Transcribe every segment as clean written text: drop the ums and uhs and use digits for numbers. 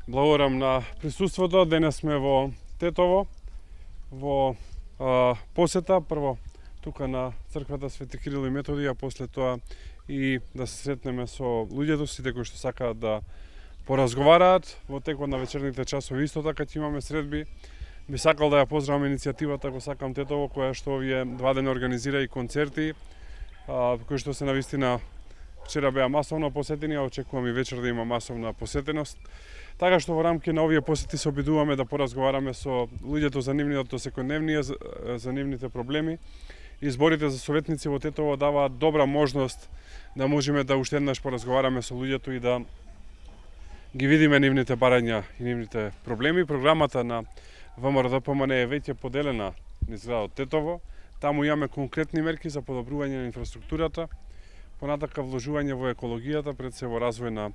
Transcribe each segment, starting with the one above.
Благодарам на присуството. Денес сме во Тетово, во посета, прво тука на црквата Свети Кирил и Методија, после тоа и да се сретнеме со луѓето, сите кои што сакаат да поразговараат во текот на вечерните часови. Исто така ќе имаме средби. Би сакал да ја поздравам иницијативата Го сакам Тетово, која што овие 2 дена организира и концерти, кои што се навистина вчера беа масовно посетени, а очекувам и вечер да има масовна посетеност. Така што во рамки на овие посети се обидуваме да поразговараме со луѓето за нивното секојдневние, за нивните проблеми. Изборите за советници во Тетово даваат добра можност да можеме да уште еднаш поразговараме со луѓето и да ги видиме нивните барања и нивните проблеми. Програмата на ВМРО-ДПМН е веќе поделена низ градот Тетово. Таму имаме конкретни мерки за подобрување на инфраструктурата, понатака вложување во екологијата, пред се во развој на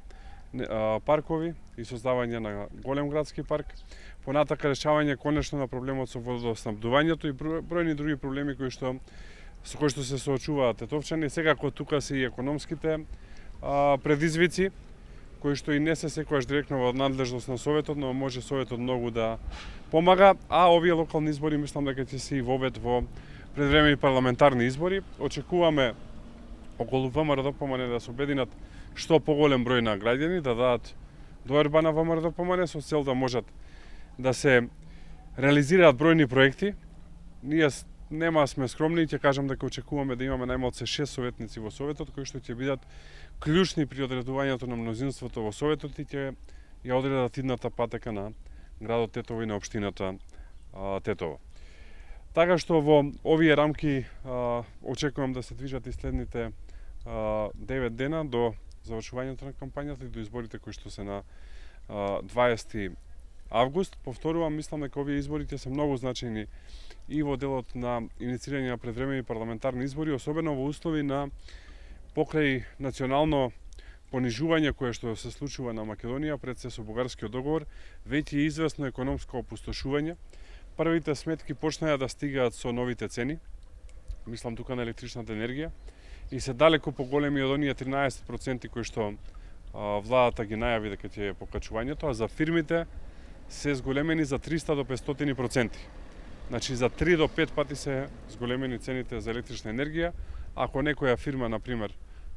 паркови и создавање на голем градски парк, понатака решавање конечно на проблемот со водоснабдувањето и бројни други проблеми со кои што се соочуваат тетовчани. Секако тука се и економските предизвици, кои што и не се секогаш директно во надлежност на Советот, но може Советот многу да помага, а овие локални избори мислам дека ќе се и вовед во предвремени парламентарни избори. Очекуваме околу ВМРО-ДПМН да се обединат што поголем број на граѓани, да дадат доверба на ВМРО-ДПМН со цел да можат да се реализираат бројни проекти. Ние нема сме скромни и ќе кажам дека очекуваме да имаме најмалце 6 советници во Советот, кои што ќе бидат клучни при одредувањето на мнозинството во Советот и ќе ја одредат идната патека на градот Тетово и на општината Тетово. Така што во овие рамки очекувам да се движат и следните 9 дена до завршувањето на кампањата и до изборите кои што се на 20 август. Повторувам, мислам дека овие избори ќе се многу значајни и во делот на иницирање на предвремени парламентарни избори, особено во услови на покрај национално понижување кое што се случува на Македонија пред се со бугарскиот договор, веќе е известно економско опустошување. Првите сметки почнаа да стигаат со новите цени, мислам тука на електричната енергија, и се далеко поголеми од оние 13% кои што владата ги најави дека ќе е покачувањето, а за фирмите се зголемени за 300 до 500%. Значи за 3 до 5 пати се зголемени цените за електрична енергија. Ако некоја фирма, например,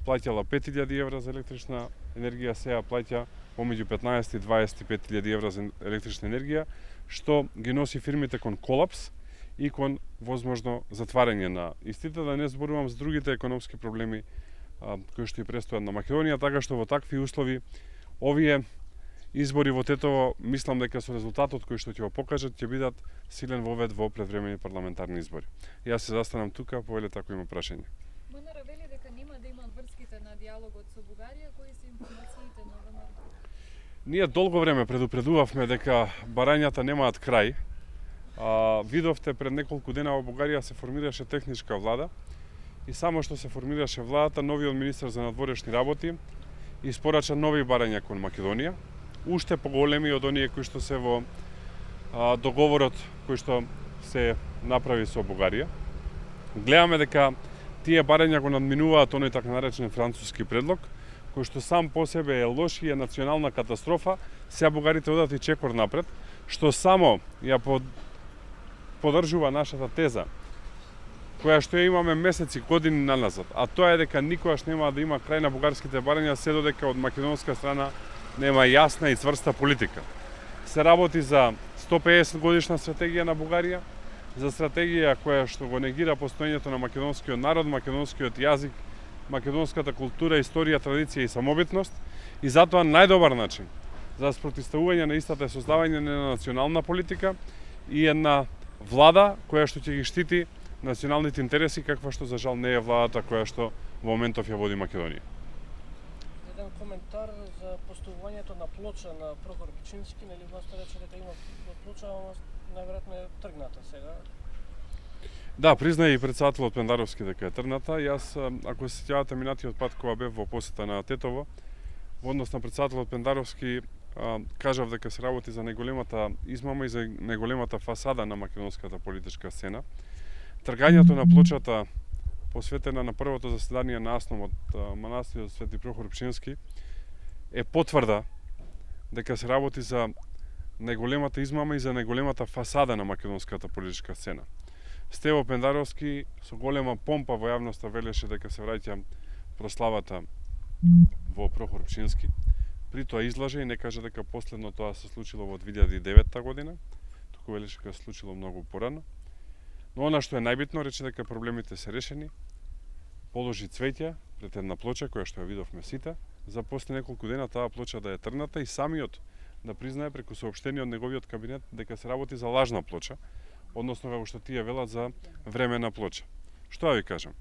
плаќала 5000 евра за електрична енергија, сега плаќа помеѓу 15 и 25.000 евра за електрична енергија, што ги носи фирмите кон колапс и кон возможно затварање на истите, да не зборувам за другите економски проблеми кои што и престојат на Македонија, така што во такви услови овие избори во Тетово мислам дека со резултатот кој што ќе го покажат ќе бидат силен вовед во предвремени парламентарни избори. Јас се застанам тука, повелете ако има прашање. МНР вели дека нема да има врските на диалогот со Бугарија, кои се информациите на ВМРО? Ние долго време предупредувавме дека барањата немаат крај. Видовте пред неколку дена во Бугарија се формираше техничка влада и само што се формираше владата, новиот министер за надворешни работи испорача нови барања кон Македонија, уште поголеми од оние кои што се во договорот кој што се направи со Бугарија. Гледаме дека тие барања го надминуваат оној така наречен француски предлог, кој што сам по себе е лош и е национална катастрофа. Сега бугарите одат и чекор напред, што само ја поддржува нашата теза, која што ја имаме месеци, години наназад, а тоа е дека никогаш нема да има крај на бугарските барања се додека од македонска страна нема јасна и цврста политика. Се работи за 150 годишна стратегија на Бугарија, за стратегија која што го негира постоењето на македонскиот народ, македонскиот јазик, македонската култура, историја, традиција и самобитност, и затоа најдобар начин за спротивставување на истата е создавање на национална политика и една влада која што ќе ги штити националните интереси, каква што за жал не е владата која што во моментов ја води Македонија. Еден коментар за поставувањето на плоча на Прохор Пичински, нели власта рече дека има плоча, ама најверојатно е тргната сега. Да, призна и претседателот Пендаровски дека е тргната. Јас, ако се сеќавате минатиот пат кога бев во посета на Тетово, во однос на претседателот Пендаровски, кажав дека се работи за најголемата измама и за најголемата фасада на македонската политичка сцена. Тргањето на плочата посветена на првото заседание на Асном од манастирот Свети Прохор Пчински е потврда дека се работи за најголемата измама и за најголемата фасада на македонската политичка сцена. Стево Пендаровски со голема помпа во јавноста велеше дека се враќа прославата во Прохор Пчински. При тоа излаже и не кажа дека последно тоа се случило во 2009 година, туку велеше дека се случило многу порано. Но она што е најбитно, рече дека проблемите се решени, положи цвеќа пред една плоча која што ја видовме сите, за после неколку дена таа плоча да е трната и самиот да признае преку соопштение од неговиот кабинет дека се работи за лажна плоча, односно како што тие велат за времена плоча. Што да ви кажам?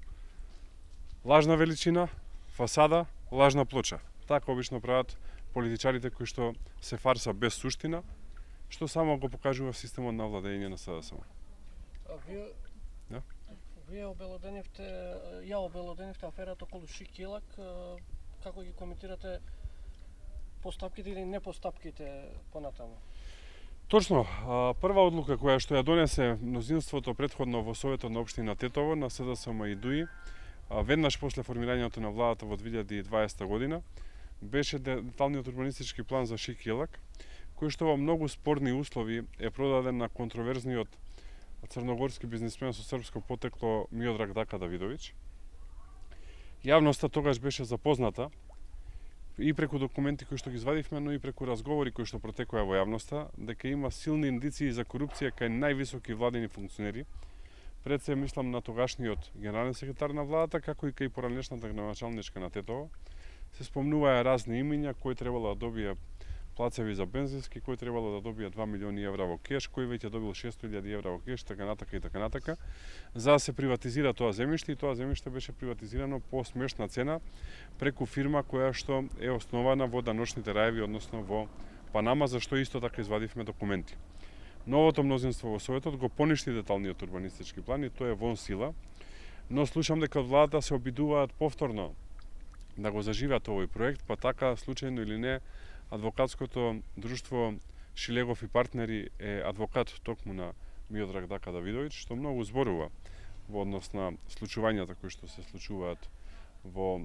Лажна величина, фасада, лажна плоча. Така обично прават политичарите кои што се фарса без суштина, што само го покажува системот на владење на СДСМ. А вие обелоденивте, ја обелоденивте аферата околу Шик Јелак, како ги коментирате постапките или непостапките понатаму? Точно, прва одлука која што ја донесе мнозинството претходно во Советот на општина Тетово на СДСМ и ДУИ, веднаш после формирањето на владата во 2020 година, беше деталниот урбанистички план за Шик Јелак, кој што во многу спорни услови е продаден на контроверзниот црногорски бизнисмен со српско потекло Миодраг Дака Давидовиќ. Јавноста тогаш беше запозната и преку документи кои што ги извадивме, но и преку разговори кои што протекоа во јавноста, дека има силни индиции за корупција кај највисоки владени функционери. Пред се мислам на тогашниот генерален секретар на владата, како и кај поранешната градоначалничка на Тетово. Се спомнуваа разни имиња кои требало да добие плацеви за бензински, кој требало да добие 2 милиони евра во кеш, кој веќе добил 600.000 евра во кеш, така натака и така натака, за да се приватизира тоа земјиште, и тоа земјиште беше приватизирано по смешна цена преку фирма која што е основана во даночните раеви, односно во Панама, за што исто така извадивме документи. Новото мнозинство во Советот го поништи деталниот урбанистички план и тоа е вон сила, но слушам дека од владата се обидуваат повторно да го заживеат овој проект, па така случајно или не, адвокатското друштво Шилегов и партнери е адвокат токму на Миодраг Дака Давидовиќ, што многу зборува во однос на случувањата кои што се случуваат во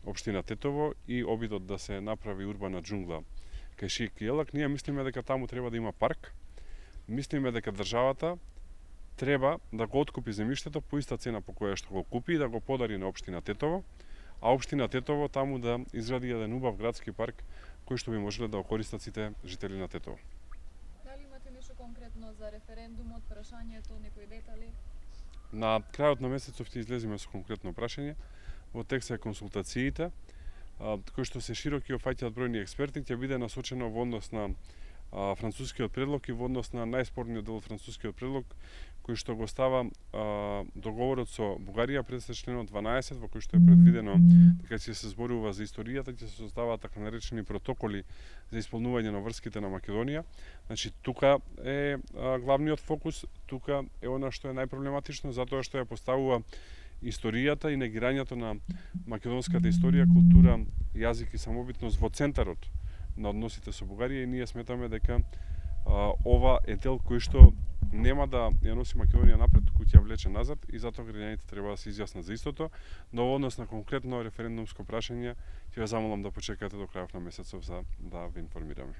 општина Тетово и обидот да се направи урбана џунгла кај Шик Јелак. Ние мислиме дека таму треба да има парк. Мислиме дека државата треба да го откупи земјиштето по иста цена по која што го купи и да го подари на општина Тетово, а општина Тетово таму да изгради еден убав градски парк кој што би можеле да го користат сите жители на Тетово. Дали имате нешто конкретно за референдумот, прашањето, некои детали? На крајот на месецов ќе излеземе со конкретно прашање. Во текст е консултациите, кои што се широки, опфаќаат бројни експерти, ќе биде насочено во однос на францускиот предлог и во однос на најспорниот дел од францускиот предлог, кој што го става договорот со Бугарија пред членот 12, во кој што е предвидено дека ќе се зборува за историјата, ќе се составаат така наречени протоколи за исполнување на врските на Македонија. Значи, тука е главниот фокус, тука е она што е најпроблематично, затоа што ја поставува историјата и негирањето на македонската историја, култура, јазик и самобитност во центарот на односите со Бугарија, и ние сметаме дека ова е дел кој што нема да ја носи Македонија напред, туку ќе ја влече назад, и затоа граѓаните треба да се изјаснат за истото. Но во однос на конкретно референдумско прашање ќе ве замолам да почекате до крајот на месецов за да ве информираме.